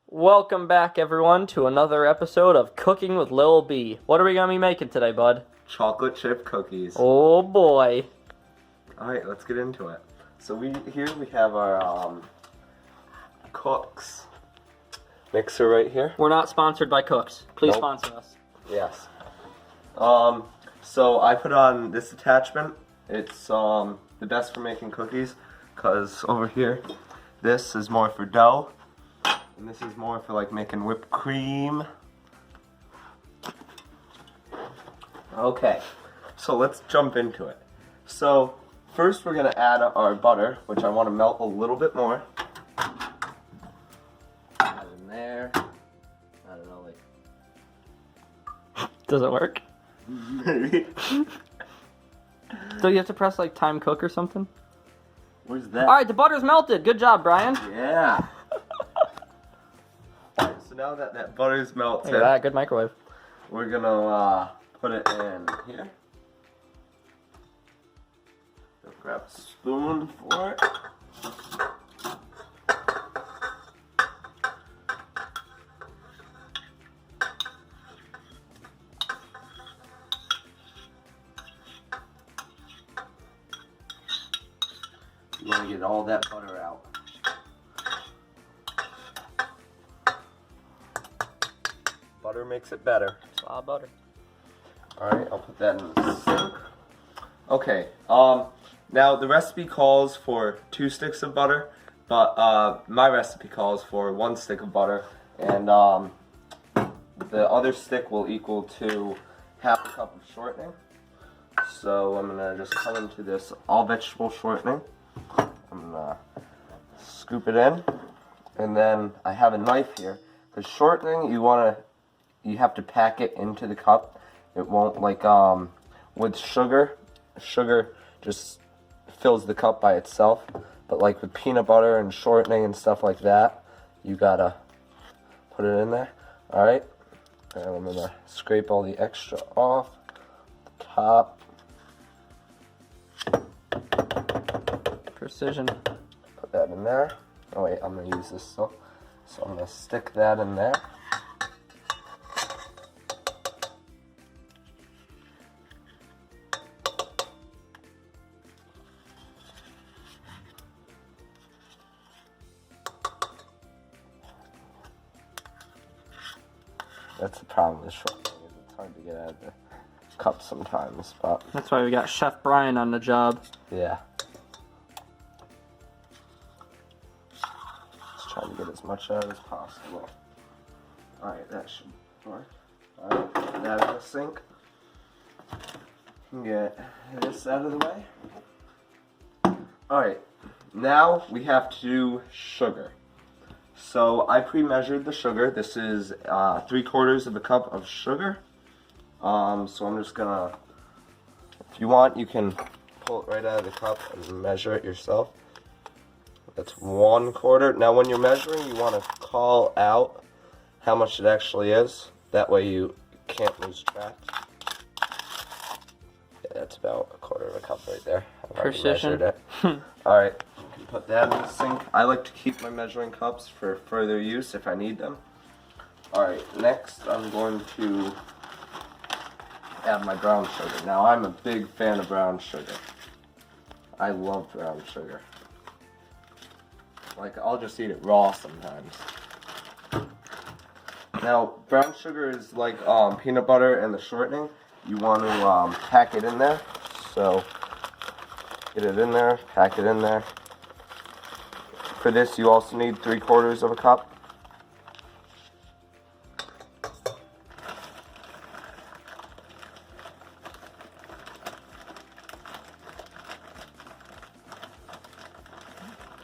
Welcome back, everyone, to another episode of Cooking with Lil B. What are we going to be making today, bud? Chocolate chip cookies. Oh, boy. Alright, let's get into it. So here we have our Cooks mixer right here. We're not sponsored by Cooks. Please Nope. sponsor us. Yes. So I put on this attachment. It's the best for making cookies, because over here, this is more for dough, and this is more for like making whipped cream. Okay, so let's jump into it. So first we're gonna add our butter, which I want to melt a little bit more. Add in there. I don't know, like. Does it work? Maybe. So you have to press, like, time cook or something? Where's that? Alright, the butter's melted. Good job, Brian. Yeah. Alright, so now that butter's melted, Look at that. Good microwave. we're gonna put it in here. Grab a spoon for it. You want to get all that butter out. Butter makes it better. It's a lot of butter. Alright, I'll put that in the sink. Okay, now the recipe calls for 2 sticks of butter, but my recipe calls for 1 stick of butter, and the other stick will equal to half a cup of shortening. So I'm gonna just come into this all vegetable shortening. I'm gonna scoop it in, and then I have a knife here. The shortening, you have to pack it into the cup. It won't, like, with sugar just fills the cup by itself. But like with peanut butter and shortening and stuff like that, you gotta put it in there. Alright, and I'm gonna scrape all the extra off the top. Precision. Put that in there. Oh wait, I'm gonna use this still. So I'm gonna stick that in there. That's the problem with shortening, is it's hard to get out of the cup sometimes, but That's why we got Chef Brian on the job. yeah. Just trying to get as much out as possible. Alright, that should work. Alright, put that in the sink. Get this out of the way. Alright, now we have to do sugar. So I pre-measured the sugar. This is 3/4 of a cup of sugar. So I'm just gonna, if you want, you can pull it right out of the cup and measure it yourself. That's 1/4. Now when you're measuring, you want to call out how much it actually is. That way you can't lose track. Yeah, that's about 1/4 of a cup right there. I've already Precision. measured it. Alright, you can put that in the sink. I like to keep my measuring cups for further use if I need them. Alright, next I'm going to add my brown sugar. Now I'm a big fan of brown sugar. I love brown sugar. Like, I'll just eat it raw sometimes. Now, brown sugar is like peanut butter and the shortening. You want to pack it in there. So, get it in there, pack it in there. For this, you also need 3/4 of a cup.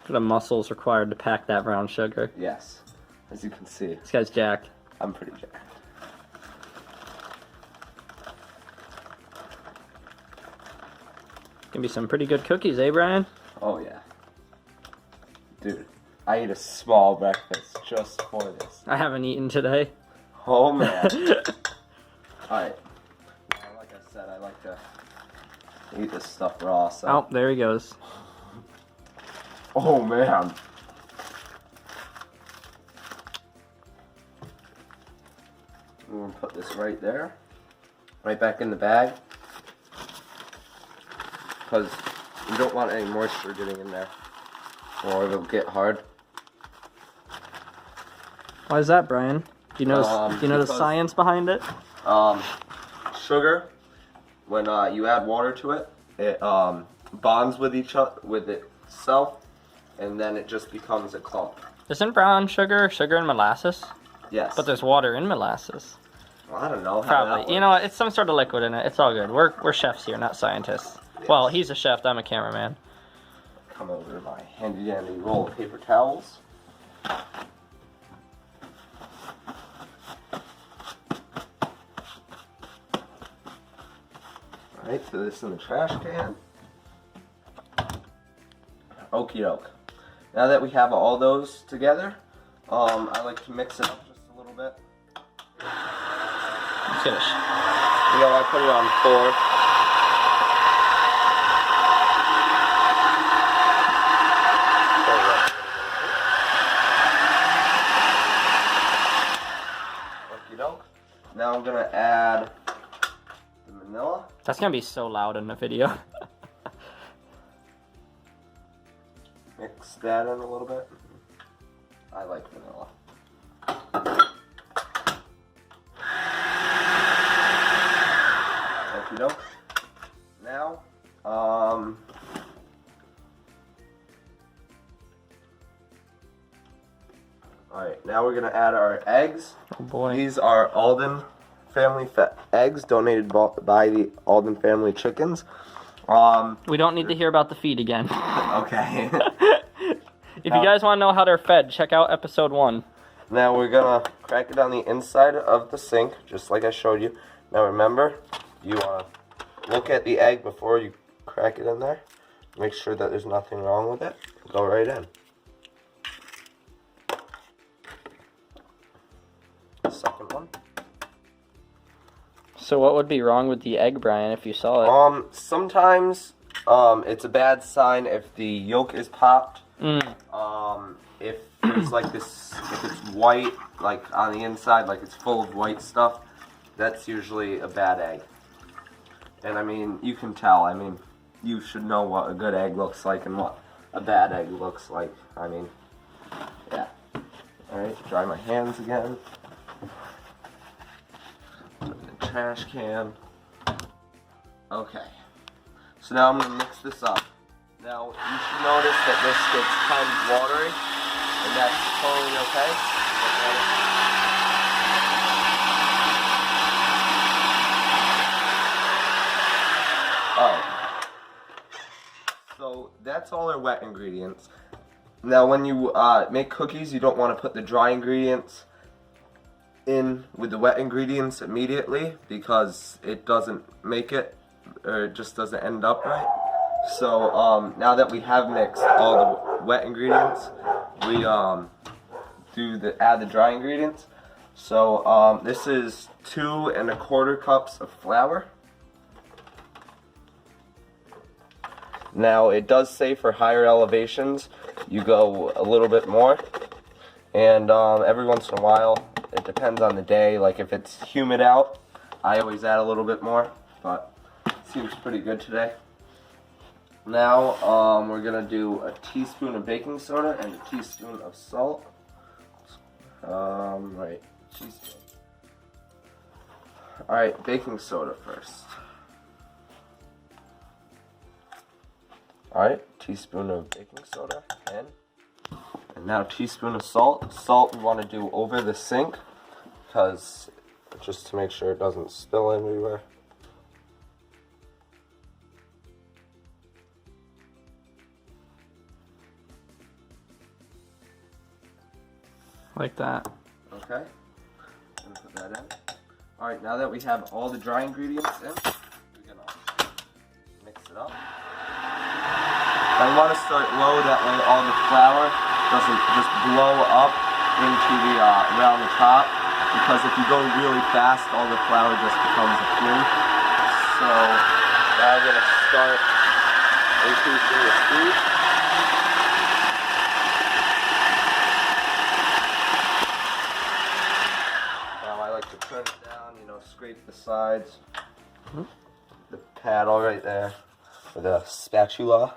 The muscles required to pack that brown sugar. Yes, as you can see, This guy's jacked. I'm pretty jacked. Gonna be some pretty good cookies, eh, Brian? Oh yeah. Dude, I ate a small breakfast just for this. I haven't eaten today. Oh man. Alright. Like I said, I like to eat this stuff raw, so. Oh, there he goes. Oh man. I'm going to put this right there. Right back in the bag. Because you don't want any moisture getting in there, or it'll get hard. Why is that, Brian? Do you know the science behind it? Sugar, when you add water to it, it bonds with itself, and then it just becomes a clump. Isn't brown sugar and molasses? Yes. But there's water in molasses. Well, I don't know. Probably. You know what? It's some sort of liquid in it. It's all good. We're chefs here, not scientists. Yes. Well, he's a chef. I'm a cameraman. Come over to my handy dandy roll of paper towels. Alright, throw this in the trash can. Okie doke. Now that we have all those together, I like to mix it up just a little bit. Finish. You know, I put it on 4. Okie doke. Now I'm gonna add the vanilla. That's gonna be so loud in the video. Mix that in a little bit. I like vanilla. Okie doke. Now, alright, now we're gonna add our eggs. Oh boy. These are Alden family eggs donated by the Alden family chickens. We don't need to hear about the feed again. Okay. If you guys want to know how they're fed, check out episode 1. Now we're gonna crack it on the inside of the sink, just like I showed you. Now remember, you wanna look at the egg before you crack it in there. Make sure that there's nothing wrong with it. Go right in. Second one. So what would be wrong with the egg, Brian, if you saw it? Sometimes it's a bad sign if the yolk is popped. If it's like this, if it's white, like on the inside, like it's full of white stuff, that's usually a bad egg. And I mean, you can tell. I mean, you should know what a good egg looks like and what a bad egg looks like. I mean, yeah. Alright, dry my hands again. Put it in the trash can. Okay. So now I'm going to mix this up. Now, you should notice that this gets kind of watery, and that's totally okay. Alright. So, that's all our wet ingredients. Now, when you make cookies, you don't want to put the dry ingredients in with the wet ingredients immediately, because it doesn't make it, or it just doesn't end up right. So now that we have mixed all the wet ingredients, we add the dry ingredients. So this is 2 1/4 cups of flour. Now it does say for higher elevations you go a little bit more, and every once in a while, it depends on the day. Like if it's humid out, I always add a little bit more, but it seems pretty good today. Now, we're gonna do a teaspoon of baking soda and a teaspoon of salt. Right, teaspoon. Alright, baking soda first. Alright, teaspoon of baking soda in. And now teaspoon of salt. Salt we want to do over the sink, because just to make sure it doesn't spill everywhere. Like that. Okay. I'm gonna put that in. Alright, now that we have all the dry ingredients in, we're gonna mix it up. I want to start low, that way all the flour doesn't just blow up into the around the top, because if you go really fast, all the flour just becomes a plume. So now I'm gonna start increasing the speed. Now I like to turn it down. scrape the sides. The paddle right there with a spatula.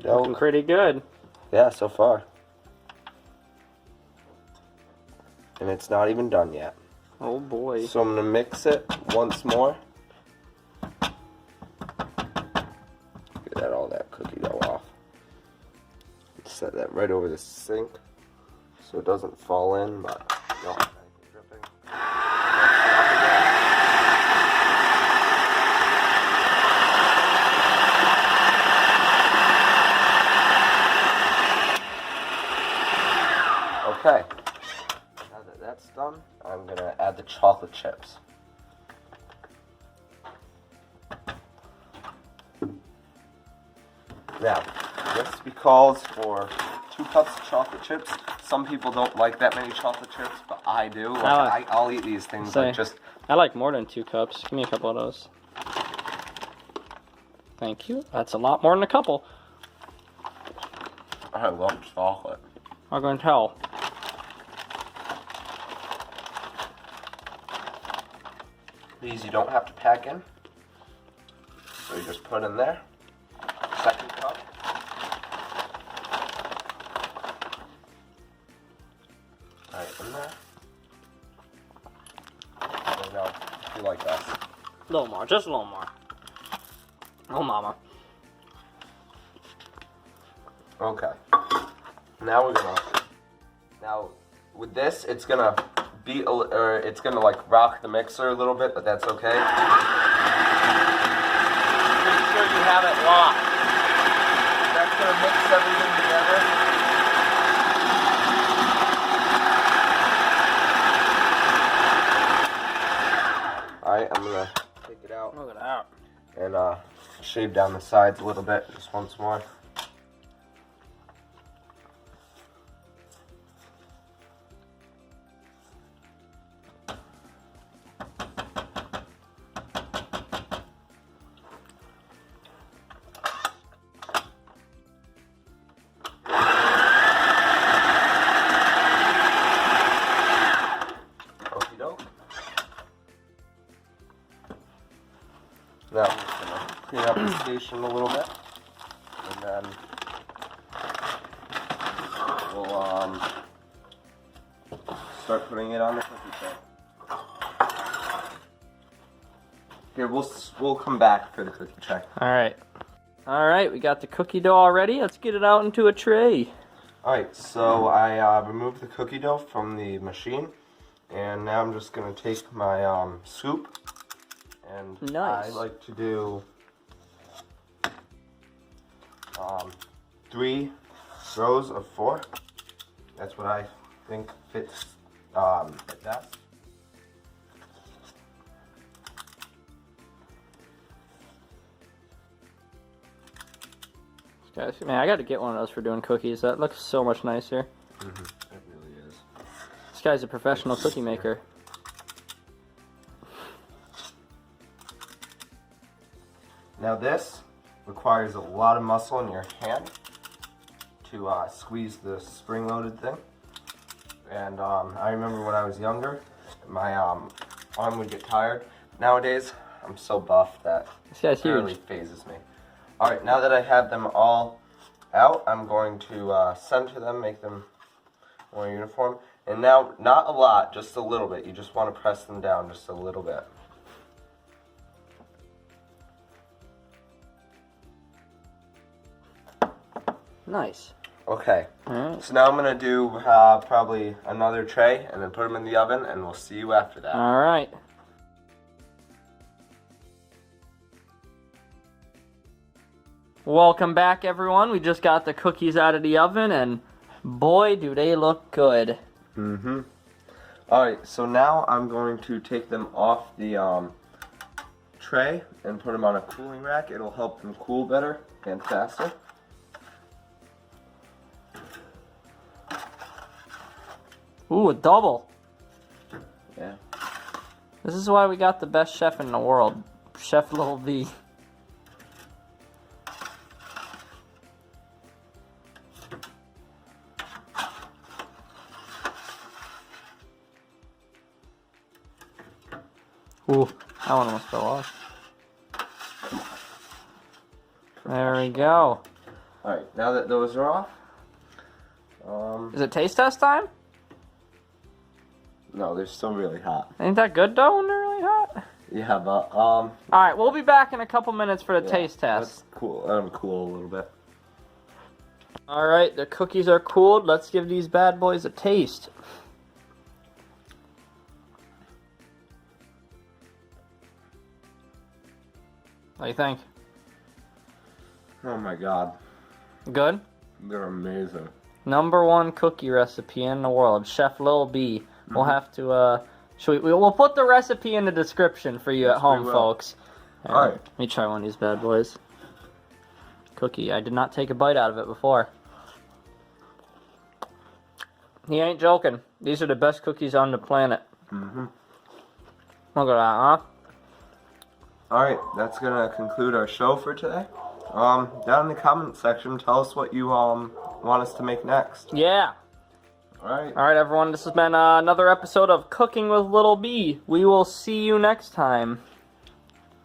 Looking pretty good. Yeah, so far. And it's not even done yet. Oh boy. So I'm going to mix it once more. Get all that cookie dough off. Set that right over the sink so it doesn't fall in, but no, dripping. Okay, now that that's done, I'm going to add the chocolate chips. Now, the recipe calls for 2 cups of chocolate chips. Some people don't like that many chocolate chips, but I do. I'll eat these things I like more than 2 cups. Give me a couple of those. Thank you. That's a lot more than a couple. I love chocolate. I'm going to tell. These you don't have to pack in, so you just put in there. Second cup. Right in there. And now, if you like this. A little more, just a little more. Oh, mama. Okay. Now with this, it's gonna it's gonna like rock the mixer a little bit, but that's okay. Make sure you have it locked. That's gonna mix everything together. Alright, I'm gonna take it out. Look at that. And shave down the sides a little bit, just once more. Now I'm just going to clean up the station a little bit, and then we'll start putting it on the cookie tray. Here, we'll come back for the cookie tray. Alright, we got the cookie dough already. Let's get it out into a tray. Alright, so I removed the cookie dough from the machine, and now I'm just going to take my scoop. And nice. I like to do 3 rows of 4. That's what I think fits best. Guys, man, I got to get one of those for doing cookies. That looks so much nicer. It really is. This guy's a professional cookie maker. Now this requires a lot of muscle in your hand to squeeze the spring-loaded thing. And I remember when I was younger, my arm would get tired. Nowadays, I'm so buff that this guy's it really huge. phases me. Alright, now that I have them all out, I'm going to center them, make them more uniform. And now, not a lot, just a little bit. You just want to press them down just a little bit. Nice. Okay, Alright. so now I'm going to do probably another tray and then put them in the oven, and we'll see you after that. Alright. Welcome back, everyone. We just got the cookies out of the oven, and boy, do they look good. Mm-hmm. Alright, so now I'm going to take them off the tray and put them on a cooling rack. It'll help them cool better and faster. Ooh, a double. Yeah. This is why we got the best chef in the world, Chef Lil B. Ooh, that one almost fell off. There we go. Alright, now that those are off, Is it taste test time? no, they're still really hot. Ain't that good though when they're really hot? Yeah, but, Alright, we'll be back in a couple minutes for the yeah, taste test. That's cool. Let them cool a little bit. Alright, the cookies are cooled. Let's give these bad boys a taste. What do you think? Oh my god, Good? they're amazing. #1 cookie recipe in the world, Chef Lil B. We'll have to, we'll put the recipe in the description for you Yes, at home, we will. folks. Alright. Let me try one of these bad boys. Cookie, I did not take a bite out of it before. He ain't joking. These are the best cookies on the planet. Mm-hmm. Look at that, huh? Alright, that's gonna conclude our show for today. Down in the comment section, tell us what you, want us to make next. Yeah. Alright. Alright, everyone, this has been another episode of Cooking with Lil B. We will see you next time.